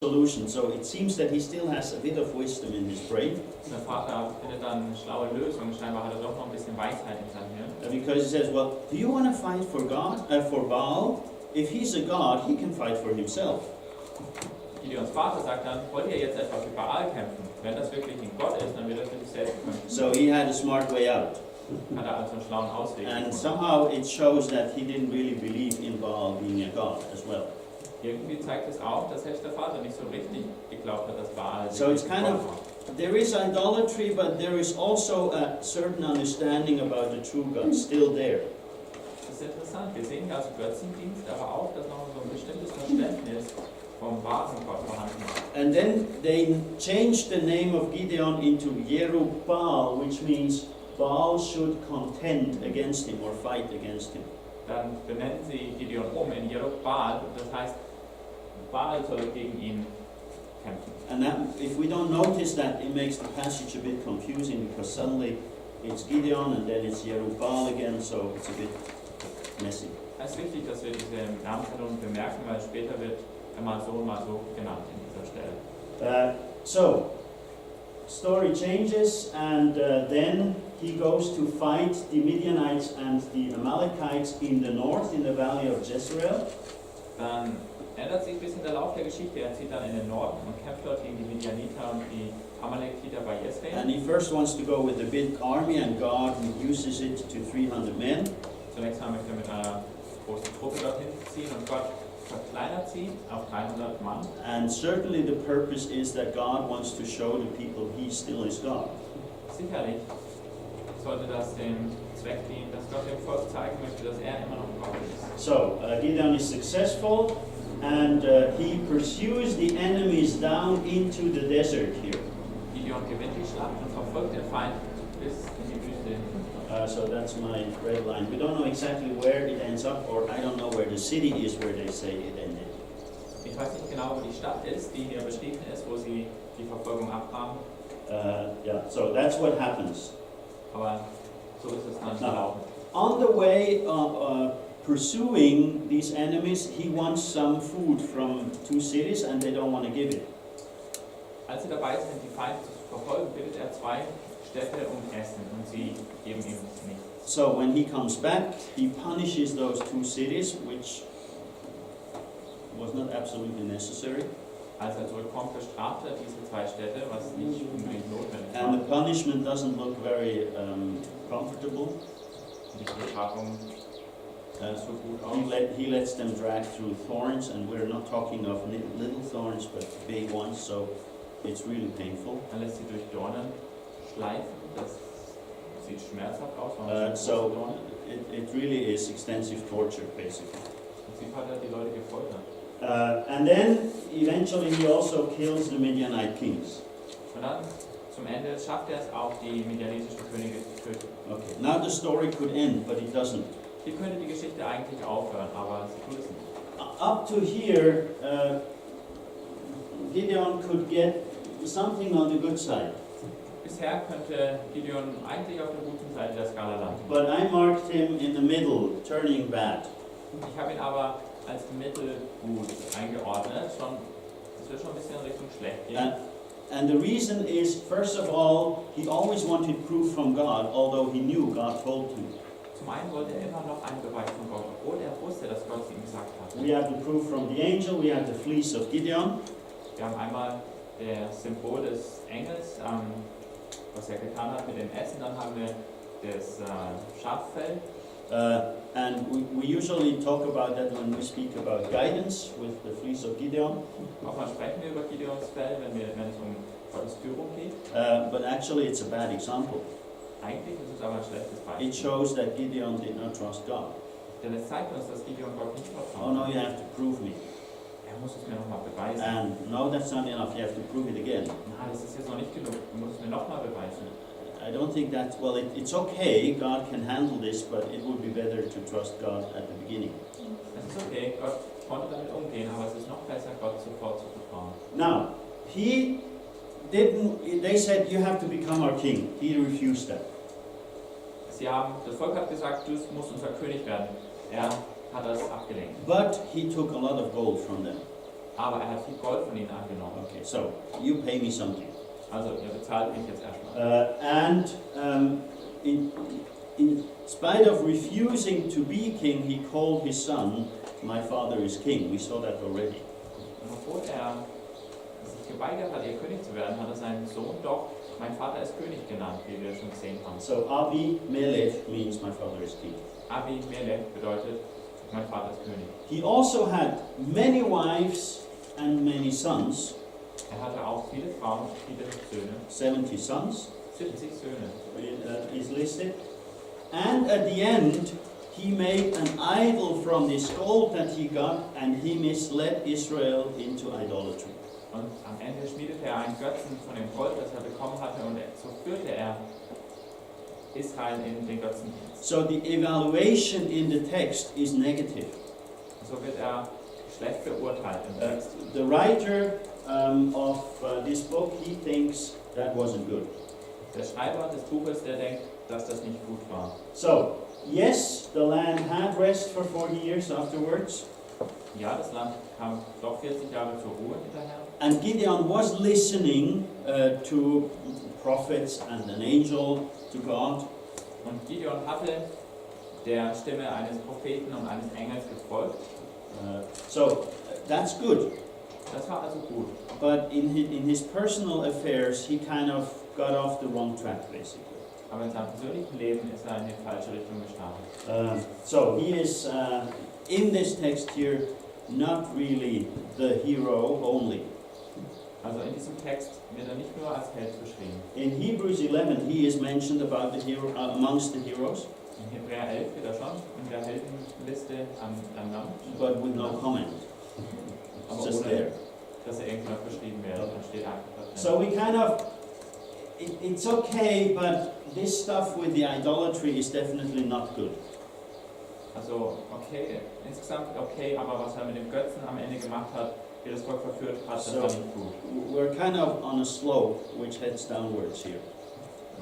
solution. So it seems that he still has a bit of wisdom in his brain. Der Vater findet dann eine schlaue Lösung. Scheinbar hat er doch noch ein bisschen Weisheit in seinem Hirn. Because he says, well, do you want to fight for God, for Baal? If he's a god, he can fight for himself. Gideons Vater sagt dann, wollt ihr jetzt etwa für Baal kämpfen? Wenn das wirklich ein Gott ist, dann wird er für sich selbst kämpfen. So he had a smart way out. Hat er also einen schlauen Ausweg. And somehow it shows that he didn't really believe in Baal being a god as well. Irgendwie zeigt es auch, dass selbst der Vater nicht so richtig geglaubt hat, dass Baal So it's kind of, there is idolatry, but there is also a certain understanding about the true God still there. Das ist interessant. Wir sehen also Götzendienst, aber auch, dass noch so ein bestimmtes Verständnis vom wahren Gott vorhanden ist. And then they changed the name of Gideon into Jerubbaal, which means Baal should contend against him or fight against him. Dann benennen sie Gideon in Jerubbaal, das heißt, Baal soll gegen ihn kämpfen. And that, if we don't notice that, it makes the passage a bit confusing because suddenly it's Gideon and then it's Jerubbaal again, so it's a bit messy. Es ist wichtig, dass wir diese Namensänderung bemerken, weil später wird er mal so genannt in dieser Stelle. So, story changes and then he goes to fight the Midianites and the Amalekites in the north, in the valley of Jezreel. Dann ändert sich ein bisschen der Lauf der Geschichte. Er zieht dann in den Norden und kämpft dort gegen die Midianiter und die Amalekiter bei Jezreel. And he first wants to go with a big army and God reduces it to 300 men. Zunächst mal möchte er mit einer großen Truppe dorthin ziehen und Gott verkleinert sie auf 300 Mann. And certainly the purpose is that God wants to show the people he still is God. Sicherlich sollte das dem Zweck dienen, dass Gott dem Volk zeigen möchte, dass er immer noch Gott ist. So, Gideon is successful and he pursues the enemies down into the desert here. Gideon gewinnt die Schlacht und verfolgt den Feind bis in die Wüste. So that's my red line. We don't know exactly where it ends up, or I don't know where the city is where they say it ended. Ich weiß nicht genau, wo die Stadt ist, die hier beschrieben ist, wo sie die Verfolgung abhaben. Yeah, so that's what happens. Aber so ist es dann Now, gelaufen. on the way of pursuing these enemies, he wants some food from 2 cities and they don't want to give it. Als sie dabei sind, die Feinde zu verfolgen, bittet er 2 Städte um Essen und sie geben ihm es nicht. So when he comes back, he punishes those 2 cities, which was not absolutely necessary. Als er zurückkommt, bestraft er diese 2 Städte, was nicht unbedingt notwendig And the war. punishment doesn't look very comfortable. Die Bestrafung so gut aus. He lets them drag through thorns, and we're not talking of little thorns, but big ones, so it's really painful. Er lässt sie durch Dornen schleifen, das sieht schmerzhaft aus. So it really is extensive torture, basically. Im Prinzip hat er die Leute gefoltert. And then eventually he also kills the Midianite kings. Und dann zum Ende schafft er es auch, die medianitischen Könige zu töten. Okay, now the story could end, but it doesn't. Hier könnte die Geschichte eigentlich aufhören, aber sie tut es nicht. Up to here, Gideon could get something on the good side. Bisher könnte Gideon eigentlich auf der guten Seite der Skala landen. But I marked him in the middle, turning bad. Ich habe ihn aber als mittelgut eingeordnet. Das wird schon ein bisschen in Richtung schlecht gehen. And the reason is, first of all, he always wanted proof from God, although he knew God told him. Zum einen wollte er immer noch einen Beweis von Gott, obwohl er wusste, dass Gott es ihm gesagt hat. We have the proof from the angel, we have the fleece of Gideon. Wir haben einmal das Symbol des Engels, was er getan hat mit dem Essen. Dann haben wir das Schaffell. And we usually talk about that when we speak about guidance with the fleece of Gideon. Auch mal sprechen wir über Gideons Fell, wenn es um Gottes Führung geht. But actually it's a bad example. Eigentlich ist es aber ein schlechtes It Beispiel. shows that Gideon did not trust God. Denn es zeigt uns, dass Gideon Gott nicht Oh no, vertraut. you have to prove me. Er muss es mir nochmal beweisen. And no, that's not enough, you have to prove it again. Nein, das ist jetzt noch nicht genug. Du musst es mir nochmal beweisen. I don't think that, well, it's okay, God can handle this, but it would be better to trust God at the beginning. Es ist okay, Gott konnte damit umgehen, aber es ist noch besser, Gott sofort zu vertrauen. Now, they said, you have to become our king. He refused that. Das Volk hat gesagt, du musst unser König werden. Er hat das abgelehnt. But he took a lot of gold from them. aber er hat viel Gold von ihnen angenommen. Okay, so you pay me something. Also ihr bezahlt mich jetzt erstmal. In spite of refusing to be king, he called his son, "My father is king." We saw that already. Und obwohl er sich geweigert hat, ihr König zu werden, hat er seinen Sohn doch mein Vater ist König genannt, wie wir schon gesehen haben. So Abimelech means my father is king. Abimelech bedeutet, mein Vater ist König. He also had many wives and many sons. Er hatte auch viele Frauen, viele Söhne. 70 sons 70 Söhne. is listed. And at the end, he made an idol from this gold that he got, and he misled Israel into idolatry. Und am Ende schmiedete er einen Götzen von dem Gold, das er bekommen hatte, und so führte er Israel in den Götzendienst. So the evaluation in the text is negative. So wird er schlecht beurteilt im Text. The writer of this book, he thinks that wasn't good. Der Schreiber des Buches, der denkt, dass das nicht gut war. So, yes, the land had rest for 40 years afterwards. Ja, das Land kam doch 40 Jahre zur Ruhe hinterher. And Gideon was listening to prophets and an angel, to God. Und Gideon hatte der Stimme eines Propheten und eines Engels gefolgt. So that's good. Das war also gut. But in his personal affairs, he kind of got off the wrong track, basically. Aber in seinem persönlichen Leben ist er in die falsche Richtung gestartet. So he is, in this text here, not really the hero only. Also in diesem Text wird er nicht nur als Held beschrieben. In Hebrews 11, he is mentioned about the hero, amongst the heroes. In Hebräer 11 wird er schon in der Heldenliste ernannt. But with no comment. Aber It's just ohne, there. dass er irgendwann beschrieben wird. Dann steht einfach da drin. So we kind of, it's okay, but this stuff with the idolatry is definitely not good. Also okay, insgesamt okay, aber was er mit dem Götzen am Ende gemacht hat, wie das Volk verführt hat, das war nicht gut. We're kind of on a slope which heads downwards here.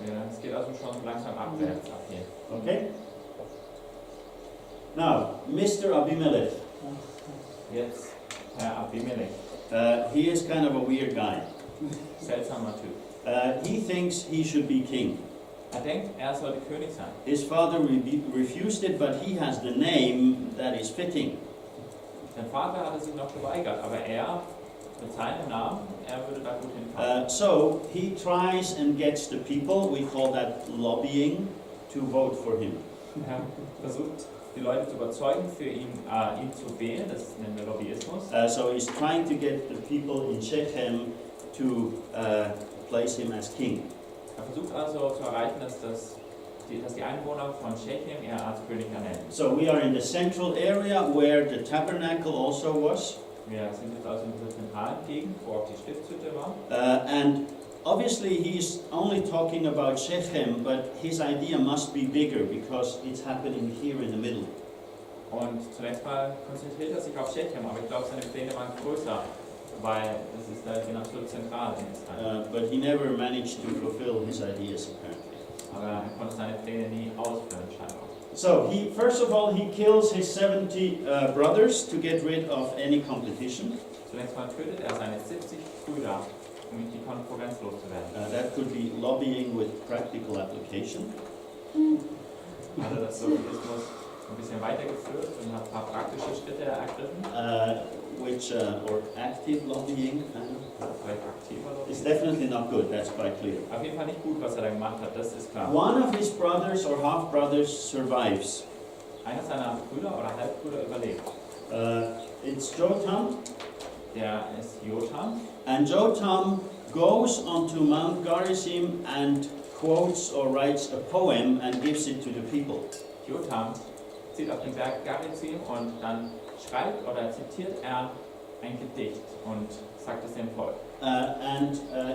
Ja, es geht also schon langsam abwärts ab hier. Okay? Now, Mr. Abimelech. Jetzt Herr Abimelech, He is kind of a weird guy. seltsamer Typ. He thinks he should be king. Er denkt, er sollte König sein. His father refused it, but he has the name that is fitting. Sein Vater hatte sich noch geweigert, aber er, mit seinem Namen, er würde da gut hinfahren. So he tries and gets the people, we call that lobbying, to vote for him. Er versucht, die Leute zu überzeugen, für ihn zu wählen, das nennen wir Lobbyismus. So he's trying to get the people in Shechem to place him as king. Er versucht also zu erreichen, dass die Einwohner von Shechem er als König ernennen. So we are in the central area where the tabernacle also was. Wir sind jetzt also in dieser zentralen Gegend, wo auch die Stiftshütte war. And obviously he's only talking about Shechem, but his idea must be bigger because it's happening here in the middle. Und zunächst mal konzentriert er sich auf Shechem, aber ich glaube, seine Pläne waren größer, weil das ist halt die absolut zentral in Israel. But he never managed to fulfill his ideas apparently. Aber er konnte seine Pläne nie ausführen, scheinbar. So he, first of all, he kills his 70 brothers to get rid of any competition. Zunächst mal tötet er seine 70 Brüder, um die Konkurrenz loszuwerden. That could be lobbying with practical application. Also das Lobbyismus ein bisschen weitergeführt und hat ein paar praktische Schritte ergriffen. Or active lobbying. Vielleicht aktiver It's Lobbyismus. definitely not good, that's quite clear. Auf jeden Fall nicht gut, was er da gemacht hat, das ist klar. One of his brothers or half-brothers survives. Einer seiner Brüder oder Halbbrüder überlebt. It's Jotham, Der ist Jotham. and Jotham goes onto Mount Gerizim and quotes or writes a poem and gives it to the people. Jotham zieht auf den Berg Gerizim und dann schreibt oder zitiert er ein Gedicht und sagt es dem Volk.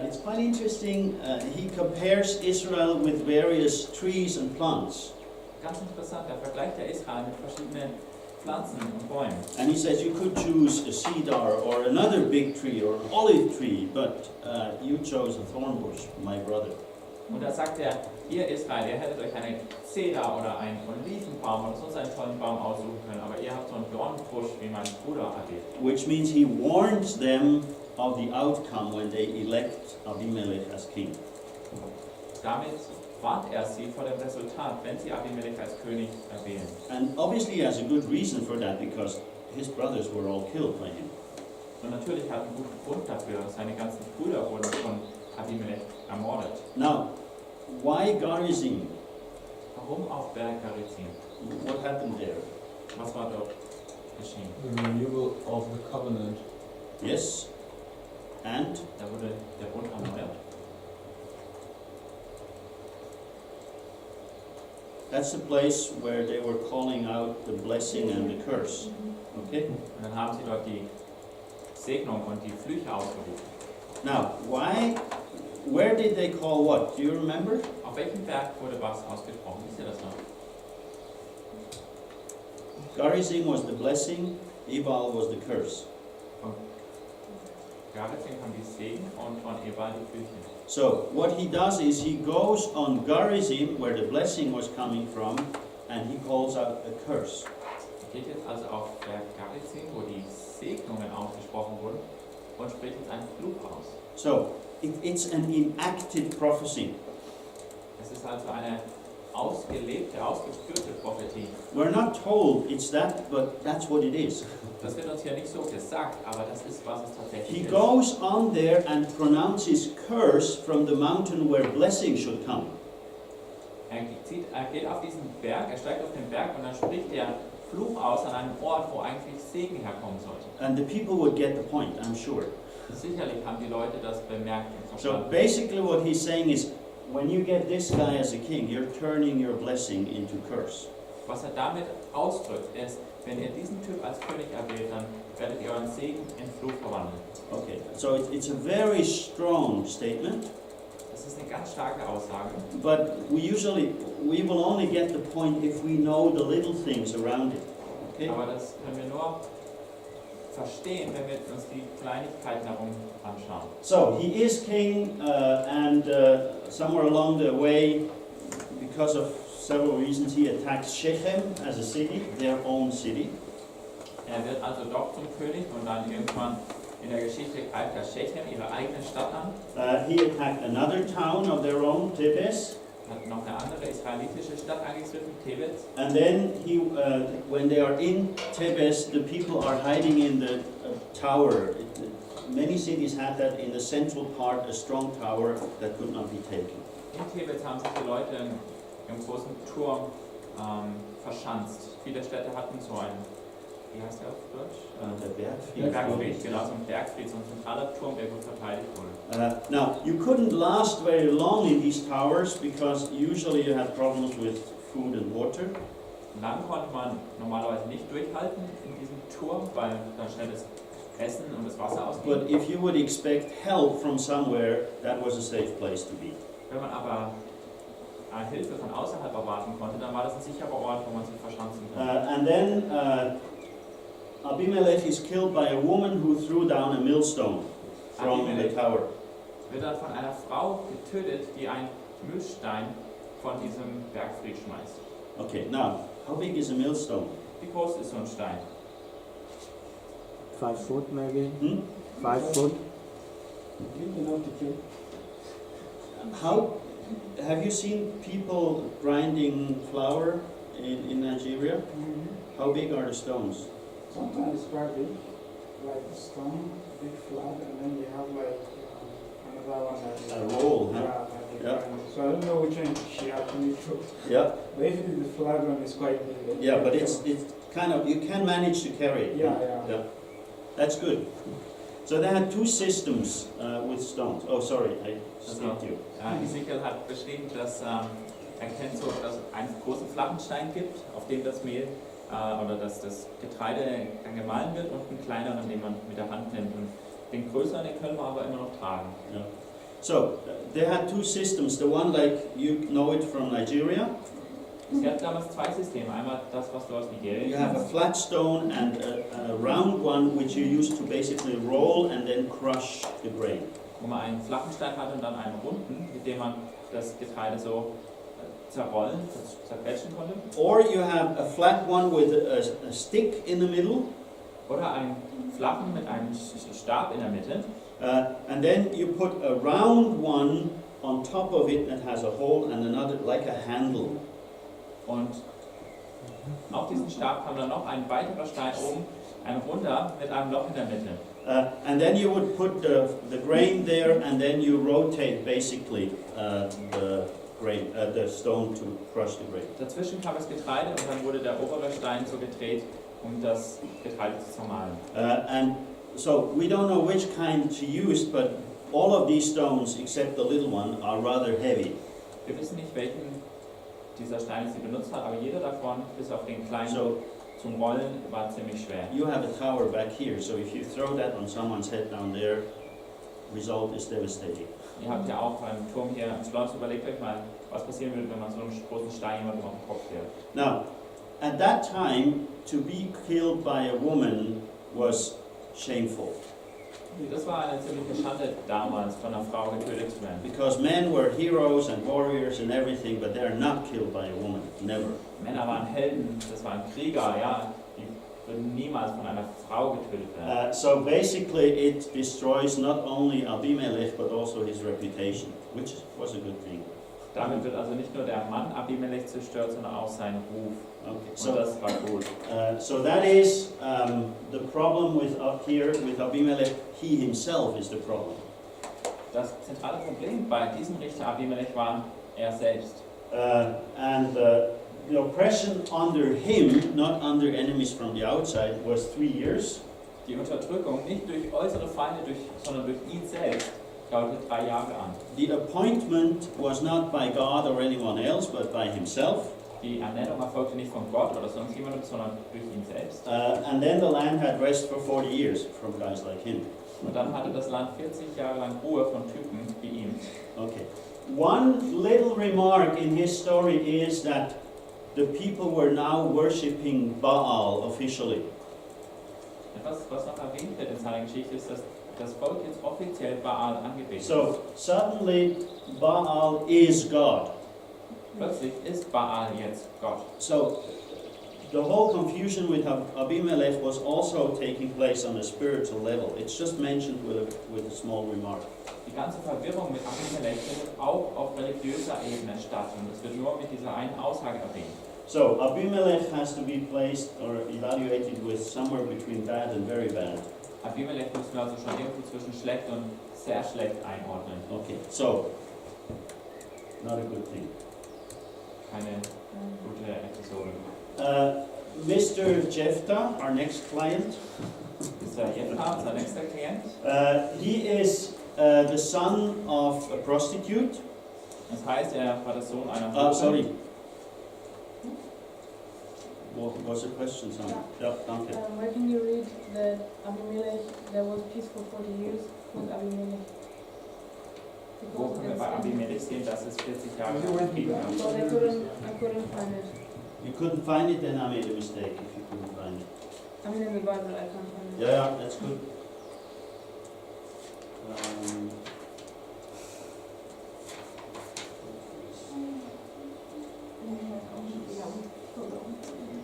It's quite interesting, he compares Israel with various trees and plants. Ganz interessant, da vergleicht er Israel mit verschiedenen Pflanzen und Bäumen. And he says you could choose a cedar or another big tree or an olive tree, but you chose a thorn bush, my brother. Und da sagt er, ihr Israel, ihr hättet euch einen Zeder oder einen Olivenbaum oder sonst einen tollen Baum aussuchen können, aber ihr habt so einen Dornbusch wie mein Bruder Abel. Which means he warns them of the outcome when they elect Abimelech as king. Damit warnt er sie vor dem Resultat, wenn sie Abimelech als König erwählen. And obviously he has a good reason for that, because his brothers were all killed by him. Und natürlich hat er einen guten Grund dafür, seine ganzen Brüder wurden von Abimelech ermordet. Now, why Gerizim? Warum auf Berg Gerizim? What happened there? Was war dort geschehen? The renewal of the covenant. Yes, and Da wurde der Bund erneuert. that's the place where they were calling out the blessing and the curse. Okay? Und dann haben sie dort die Segnung und die Flüche ausgerufen. Now, where did they call what? Do you remember? Auf welchem Berg wurde was ausgesprochen? Wisst ihr das noch? Gerizim was the blessing, Ebal was the curse. Gerizim kam die Segen und von Ebal die Flüche. So, what he does is he goes on Gerizim, where the blessing was coming from, and he calls out a curse. Er geht jetzt also auf Berg Gerizim, wo die Segnungen ausgesprochen wurden, und spricht jetzt einen Fluch aus. So, it's an enacted prophecy. Es ist also eine ausgelebte, ausgeführte Prophetie. We're not told it's that, but that's what it is. Das wird uns hier nicht so gesagt, aber das ist, was es tatsächlich He ist. goes on there and pronounces curse from the mountain where blessing should come. Er geht auf diesen Berg, er steigt auf den Berg und dann spricht er Fluch aus an einem Ort, wo eigentlich Segen herkommen sollte. And the people would get the point, I'm sure. Sicherlich haben die Leute das bemerkt und So verstanden. basically what he's saying is, when you get this guy as a king, you're turning your blessing into curse. Was er damit ausdrückt, ist, wenn ihr diesen Typ als König erwählt, dann werdet ihr euren Segen in Fluch verwandeln. Okay, so it's a very strong statement, Das ist eine ganz starke Aussage. but we will only get the point if we know the little things around it. Okay? Aber das können wir nur verstehen, wenn wir uns die Kleinigkeiten darum anschauen. So he is king, and somewhere along the way, because of several reasons, he attacks Shechem as a city, their own city. Er wird also doch zum König und dann irgendwann in der Geschichte greift er Shechem, ihre eigene Stadt an. He attacked another town of their own, Tebes. Hat noch eine andere israelitische Stadt angegriffen, Tebet. And then when they are in Tebes, the people are hiding in the tower. Many cities had that in the central part, a strong tower that could not be taken. In Tebet haben sich die Leute im großen Turm verschanzt. Viele Städte hatten so einen, wie heißt der auf Deutsch? Der Bergfried. Bergfried, genau, so ein Bergfried, so ein zentraler Turm, der gut verteidigt wurde. Now, you couldn't last very long in these towers because usually you had problems with food and water. Lang konnte man normalerweise nicht durchhalten in diesem Turm, weil dann schnell das Essen und das Wasser ausging. But if you would expect help from somewhere, that was a safe place to be. Wenn man aber Hilfe von außerhalb erwarten konnte, dann war das ein sicherer Ort, wo man sich verschanzen konnte. And then Abimelech is killed by a woman who threw down a millstone from the tower. Wird dann von einer Frau getötet, die einen Müllstein von diesem Bergfried schmeißt. Okay, now, how big is a millstone? Wie groß ist so ein Stein? 5 foot maybe. 5 foot. Big enough to kill. How have you seen people grinding flour in Nigeria? How big are the stones? Sometimes it's quite big, like a stone, big flat, and then you have like another one that A is roll, huh? yeah. Yeah. So I don't know which one she actually threw. Yeah, But if it is the flat one, it's quite big. yeah, but it's kind of, you can manage to carry it. Yeah. Yeah. That's good. So they had two systems with stones. Oh, sorry, I skipped you. Ezekiel hat beschrieben, dass er kennt so, dass es einen großen flachen Stein gibt, auf dem das Mehl oder dass das Getreide dann gemahlen wird, und einen kleineren, den man mit der Hand nimmt. Und den größeren, den können wir aber immer noch tragen. Yeah. So they had two systems. The one like you know it from Nigeria. Sie hatten damals zwei Systeme. Einmal das, was du aus Nigeria You have a kennst. flat stone and a round one which you use to basically roll and then crush the grain. wo man einen flachen Stein hatte und dann einen runden, mit dem man das Getreide so zerrollen, zerquetschen konnte. Or you have a flat one with a stick in the middle. Oder einen flachen mit einem Stab in der Mitte. And then you put a round one on top of it that has a hole and another like a handle. Und auf diesen Stab kam dann noch ein weiterer Stein oben, ein runder mit einem Loch in der Mitte. And then you would put the grain there, and then you rotate basically the stone to crush the grain. Dazwischen kam das Getreide und dann wurde der obere Stein so gedreht, das Getreide zu zermahlen. And so we don't know which kind to use, but all of these stones, except the little one, are rather heavy. Wir wissen nicht, welchen dieser Steine sie benutzt hat, aber jeder davon, bis auf den kleinen So zum Rollen, war ziemlich schwer. you have a tower back here, so if you throw that on someone's head down there, result is devastating. Ihr habt ja auch einen Turm hier im Schloss, überlegt euch mal, was passieren würde, wenn man so einen großen Stein jemandem auf den Kopf wirft. Now, at that time, to be killed by a woman was shameful, Das war eine ziemliche Schande damals, von einer Frau getötet zu werden. because men were heroes and warriors and everything, but they're not killed by a woman, never. Männer waren Helden, das waren Krieger, ja, die würden niemals von einer Frau getötet werden. So basically it destroys not only Abimelech, but also his reputation, which was a good thing. Damit wird also nicht nur der Mann Abimelech zerstört, sondern auch sein Ruf. Okay, Und so das war gut. so that is the problem with up here with Abimelech. He himself is the problem. Das zentrale Problem bei diesem Richter Abimelech war er selbst. And the oppression under him, not under enemies from the outside, was 3 years. Die Unterdrückung nicht durch äußere Feinde, sondern durch ihn selbst dauerte 3 Jahre an. The appointment was not by God or anyone else, but by himself. Die Ernennung erfolgte nicht von Gott oder sonst jemandem, sondern durch ihn selbst. And then the land had rest for 40 years from guys like him. Und dann hatte das Land 40 Jahre lang Ruhe von Typen wie ihm. Okay. One little remark in his story is that the people were now worshipping Baal officially. Etwas, was noch erwähnt wird in seiner Geschichte, ist, dass das Volk jetzt offiziell Baal angebetet. So suddenly Baal is God. Plötzlich ist Baal jetzt Gott. So the whole confusion with Abimelech was also taking place on a spiritual level. It's just mentioned with a small remark. Die ganze Verwirrung mit Abimelech findet auch auf religiöser Ebene statt und es wird nur mit dieser einen Aussage erwähnt. So Abimelech has to be placed or evaluated with somewhere between bad and very bad. Abimelech müssen wir also schon irgendwo zwischen schlecht und sehr schlecht einordnen. Okay, so not a good thing. Keine gute Episode. Mr. Jephthah, our next client, Dieser Jephthah, unser nächster Klient. he is the son of a prostitute. Das heißt, er war der Sohn einer Hure. Sorry. What was the question, son? Yeah, danke. Where can you read that Abimelech, there was peace for 40 years with Abimelech? Wo können wir bei Abimelech sehen, dass es 40 Jahre You went Krieg gab? Well, I couldn't find it. You couldn't find it, then I made a mistake if you couldn't find it. I mean, in the Bible, I can't find it. Yeah, that's good.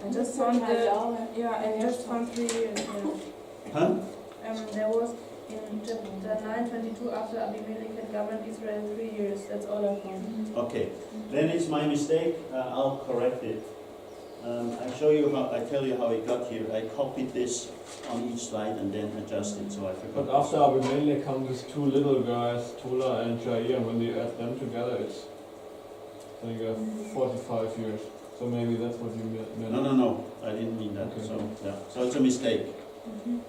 I just found I just found 3 years. Huh? There was in chapter 9:22 after Abimelech had governed Israel 3 years. That's all I found. Okay, then it's my mistake. I'll correct it. I tell you how it got here. I copied this on each slide and then adjusted, so I forgot. But after Abimelech come these two little guys, Tola and Jair, and when you add them together, it's I think 45 years. So maybe that's what you meant. No, I didn't mean that. Okay. So yeah, so it's a mistake.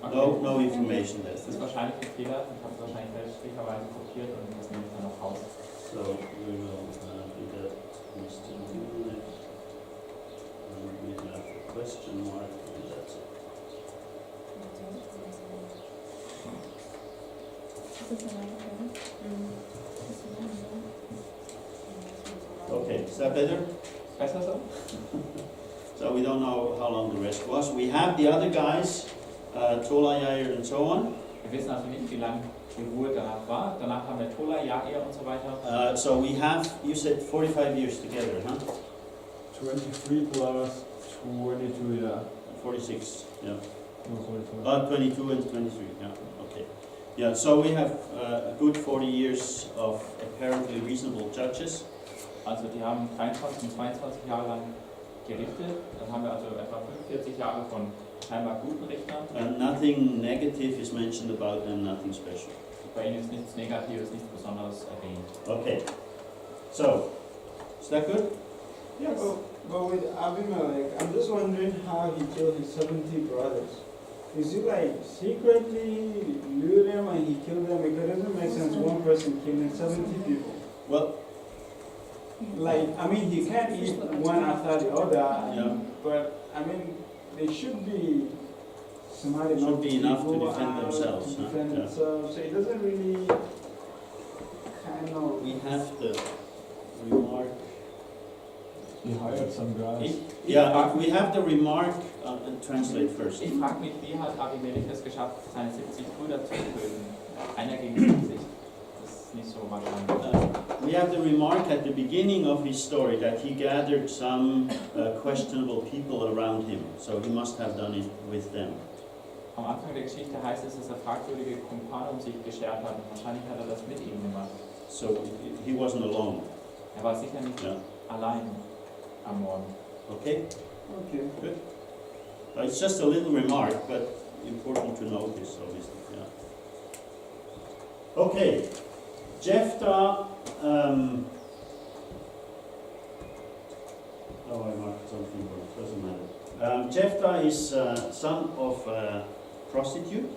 Okay. No information there. Das ist wahrscheinlich ein Fehler. Ich habe es wahrscheinlich fälschlicherweise kopiert und das nehme ich dann noch raus. So we will do that, Mr. Mulek. And we have a question mark, and that's it. Okay, is that better? Besser so? So we don't know how long the rest was. We have the other guys, Tola, Yair, and so on. Wir wissen also nicht, wie lange die Ruhe danach war. Danach haben wir Tola, Jair und so weiter. So we have, you said 45 years together, huh? 23 plus 22, yeah. 46, yeah. No, 42. 22 and 23, yeah, okay. Yeah, so we have a good 40 years of apparently reasonable judges. Also die haben 23 und 22 Jahre lang gerichtet. Dann haben wir also etwa 45 Jahre von scheinbar guten Richtern. And nothing negative is mentioned about them, nothing special. Bei ihnen ist nichts Negatives, nichts Besonderes erwähnt. Okay, so, is that good? Yeah, but with Abimelech, I'm just wondering how he killed his 70 brothers. Is he like secretly lure them and he killed them? Because it doesn't make sense one person killing 70 people. Well, Like, I mean, he can't eat one after the other, yeah. but I mean, they should be smart enough Should be enough to go defend out themselves, to huh? defend Yeah. themselves. So it doesn't really kind of. We have the remark. He hired some guys. Yeah, we have the remark, and translate first. Ich frage mich, wie hat Abimelech es geschafft, seine 70 Brüder zu töten? Einer gegen 70. Das ist nicht so wahrscheinlich. We have the remark at the beginning of his story that he gathered some questionable people around him, so he must have done it with them. Am Anfang der Geschichte heißt es, dass er fragwürdige Kumpane um sich geschert hat. Und wahrscheinlich hat er das mit ihm gemacht. So he wasn't alone. Er war sicher nicht Yeah. allein am Morgen. Okay? Okay. Good. It's just a little remark, but important to notice, obviously. Yeah. Okay. Jephthah. Oh, I marked something wrong. Doesn't matter. Jephthah is son of a prostitute.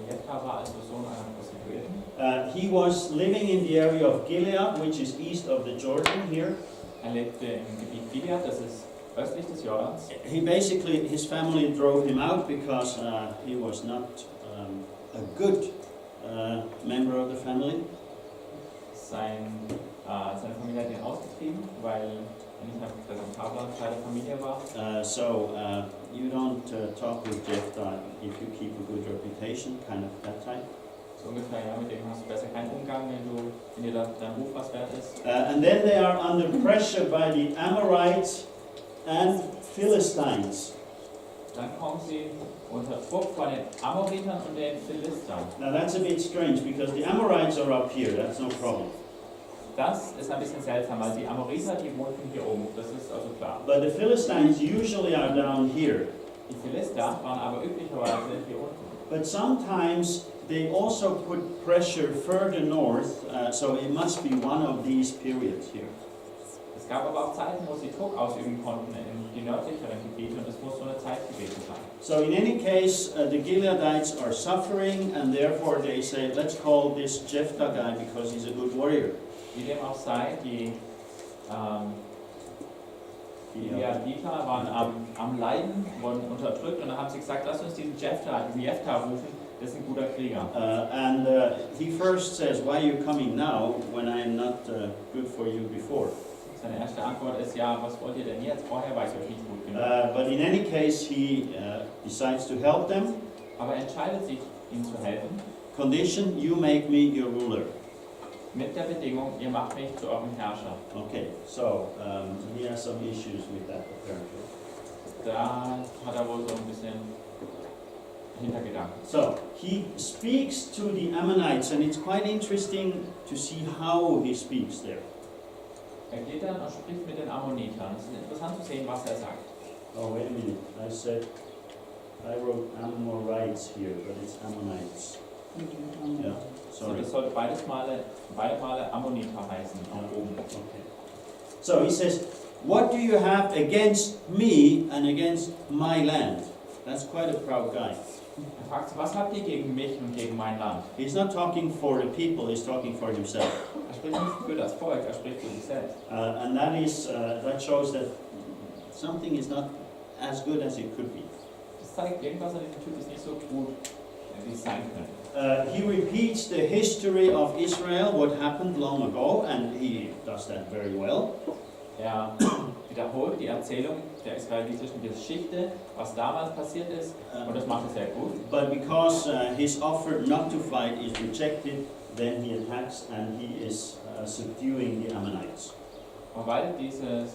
Jephthah war also Sohn einer Prostituierten. He was living in the area of Gilead, which is east of the Jordan here. Er lebte im Gebiet Gilead, das ist östlich des Jordans. He basically, his family drove him out because he was not a good member of the family. Seine Familie hat ihn ausgetrieben, weil er nicht ein präsentabler Teil der Familie war. So you don't talk with Jephthah if you keep a good reputation, kind of that type. So ungefähr, ja, mit dem hast du besser keinen Umgang, wenn dir dein Ruf was wert ist. And then they are under pressure by the Amorites and Philistines. Dann kommen sie unter Druck von den Amoritern und den Philistern. Now that's a bit strange because the Amorites are up here, that's no problem. Das ist ein bisschen seltsam, weil die Amoriter, die wohnten hier oben, das ist also klar. But the Philistines usually are down here. Die Philister waren aber üblicherweise hier unten. But sometimes they also put pressure further north, so it must be one of these periods here. Es gab aber auch Zeiten, wo sie Druck ausüben konnten in die nördlicheren Gebiete und es muss so eine Zeit gewesen sein. So in any case, the Gileadites are suffering and therefore they say, let's call this Jephthah guy because he's a good warrior. Wie dem auch sei, die Gileaditer waren am Leiden, wurden unterdrückt und dann haben sie gesagt, lass uns diesen Jephthah rufen, das ist ein guter Krieger. And he first says, why are you coming now when I'm not good for you before? Seine erste Antwort ist, ja, was wollt ihr denn jetzt? Vorher war ich euch nicht gut genug. But in any case, he decides to help them. Aber er entscheidet sich, ihnen zu helfen, Condition, you make me your ruler. mit der Bedingung, ihr macht mich zu eurem Herrscher. Okay, so he has some issues with that apparently. Da hat er wohl so ein bisschen Hintergedanken. So he speaks to the Ammonites, and it's quite interesting to see how he speaks there. Er geht dann und spricht mit den Ammonitern. Es ist interessant zu sehen, was er sagt. Oh, wait a minute. I wrote Amorites here, but it's Ammonites. Yeah, So, sorry. das sollte beide Male Ammoniter heißen, auch oben. Okay. So he says, what do you have against me and against my land? That's quite a proud guy. Er fragt, was habt ihr gegen mich und gegen mein Land? He's not talking for the people, he's talking for himself. Er spricht nicht für das Volk, er spricht für sich selbst. And that shows that something is not as good as it could be. Das zeigt, irgendwas an diesem Typ ist nicht so gut, wie es sein könnte. He repeats the history of Israel, what happened long ago, and he does that very well. Er wiederholt die Erzählung der israelitischen Geschichte, was damals passiert ist, und das macht er sehr gut. But because his offer not to fight is rejected, then he attacks and he is subduing the Ammonites. Und weil dieses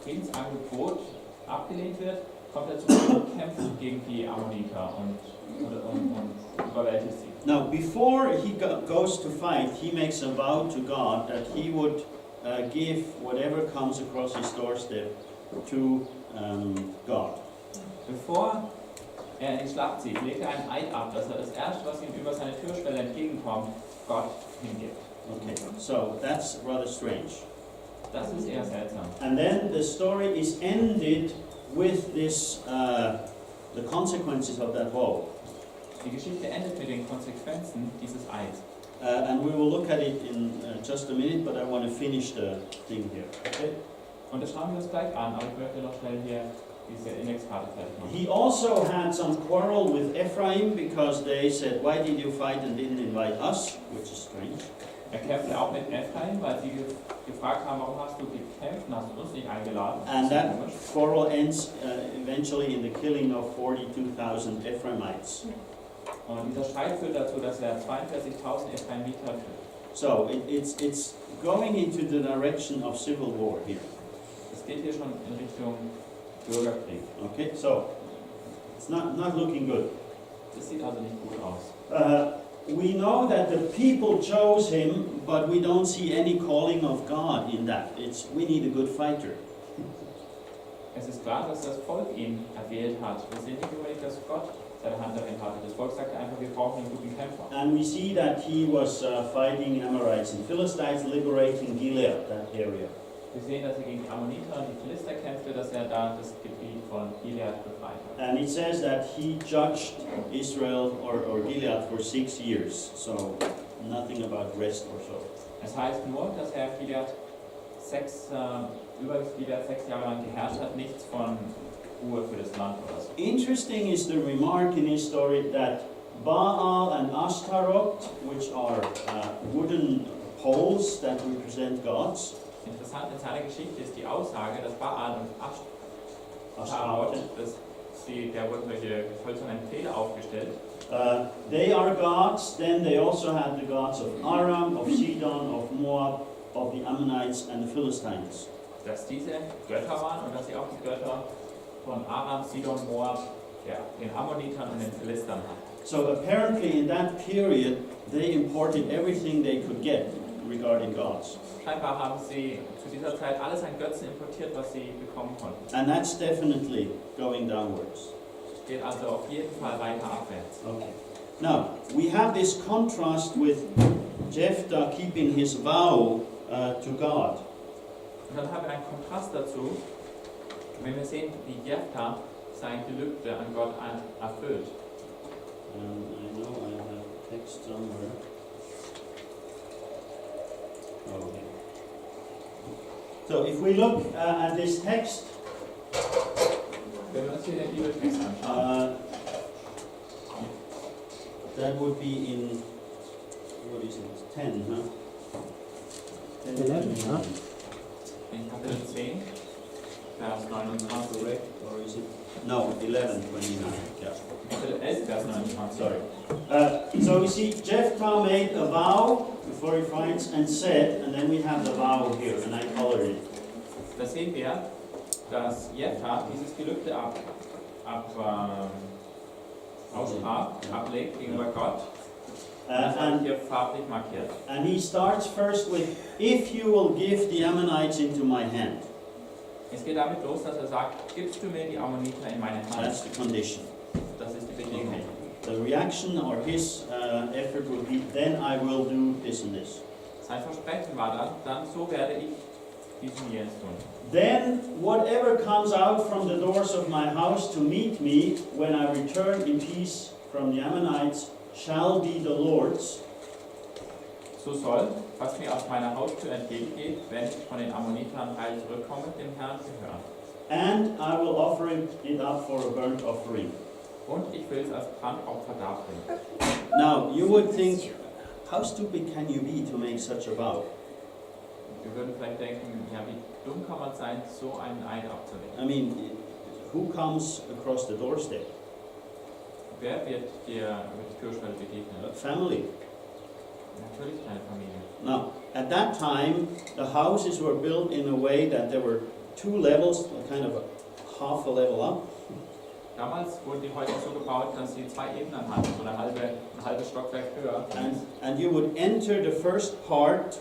Friedensangebot abgelehnt wird, kommt er zum Kämpfen gegen die Ammoniter und überwältigt sie. Now, before he goes to fight, he makes a vow to God that he would give whatever comes across his doorstep to God. Bevor er in die Schlacht zieht, legt er einen Eid ab, dass er das Erste, was ihm über seine Türschwelle entgegenkommt, Gott hingibt. Okay, so that's rather strange. Das ist eher seltsam. And then the story is ended with this, the consequences of that vow. Die Geschichte endet mit den Konsequenzen dieses Eids. And we will look at it in just a minute, but I want to finish the thing here. Okay? Und das schauen wir uns gleich an, aber ich möchte noch schnell hier diese Indexkarte fertig machen. He also had some quarrel with Ephraim because they said, "Why did you fight and didn't invite us?" Which is strange. Er kämpfte auch mit Ephraim, weil sie gefragt haben, warum hast du gekämpft und hast du uns nicht eingeladen? And that quarrel ends eventually in the killing of 42,000 Ephraimites. Und dieser Streit führt dazu, dass er 42.000 Ephraimiter tötet. So it's going into the direction of civil war here. Es geht hier schon in Richtung Bürgerkrieg. Okay, so it's not looking good. Das sieht also nicht gut aus. We know that the people chose him, but we don't see any calling of God in that. We need a good fighter. Es ist klar, dass das Volk ihn erwählt hat. Wir sehen nicht unbedingt, dass Gott seine Hand darin hatte. Das Volk sagte einfach, wir brauchen einen guten Kämpfer. And we see that he was fighting Amorites and Philistines, liberating Gilead, that area. Wir sehen, dass er gegen die Ammoniter und die Philister kämpfte, dass er da das Gebiet von Gilead befreit hat. And it says that he judged Israel or Gilead for 6 years, so nothing about rest or so. Es heißt nur, dass er Gilead über Gilead 6 Jahre lang geherrscht hat, nichts von Ruhe für das Land oder so. Interesting is the remark in his story that Baal and Ashtaroth, which are wooden poles that represent gods. Interessant in seiner Geschichte ist die Aussage, dass Baal und Ashtaroth, der wurden solche hölzernen Pfähle aufgestellt. They are gods, then they also had the gods of Aram, of Sidon, of Moab, of the Ammonites and the Philistines. Dass diese Götter waren und dass sie auch die Götter von Aram, Sidon, Moab, den Ammonitern und den Philistern hatten. So apparently in that period they imported everything they could get regarding gods. Scheinbar haben sie zu dieser Zeit alles an Götzen importiert, was sie bekommen konnten. And that's definitely going downwards. Es geht also auf jeden Fall weiter abwärts. Okay. Now, we have this contrast with Jephthah keeping his vow to God. Und dann haben wir einen Kontrast dazu, wenn wir sehen, wie Jephthah sein Gelübde an Gott erfüllt. I know I have text somewhere. Okay. So if we look at this text, Wenn wir uns hier den Bibeltext anschauen, that would be in, what is it, 10, huh? 10, 11, huh? in Kapitel 10, Vers 29, Or is it? No, 11, 29, yeah. Kapitel 11, Vers 29. Sorry. So you see, Jephthah made a vow before he fights and said, and then we have the vow here, and I colored it. Da sehen wir, dass Jephthah dieses Gelübde ablegt gegenüber Gott. Das habe ich hier farblich markiert. And he starts first with, if you will give the Ammonites into my hand. Es geht damit los, dass er sagt, gibst du mir die Ammoniter in meine Hand? That's the condition. Das ist die Bedingung. The reaction or his effort will be, then I will do this and this. Sein Versprechen war dann so werde ich diesen jenes tun. Then whatever comes out from the doors of my house to meet me when I return in peace from the Ammonites shall be the Lord's. So soll, was mir aus meiner Haustür entgegengeht, wenn ich von den Ammonitern heil zurückkomme, dem Herrn gehören. And I will offer it up for a burnt offering. Und ich will es als Brandopfer darbringen. Now, you would think, how stupid can you be to make such a vow? Wir würden vielleicht denken, ja, wie dumm kann man sein, so einen Eid abzulegen? I mean, who comes across the doorstep? Wer wird dir über die Türschwelle begegnen? Family. Natürlich deine Familie. Now, at that time, the houses were built in a way that there were two levels, kind of a half a level up. Damals wurden die Häuser so gebaut, dass sie zwei Ebenen hatten, so ein halbes Stockwerk höher. And you would enter the first part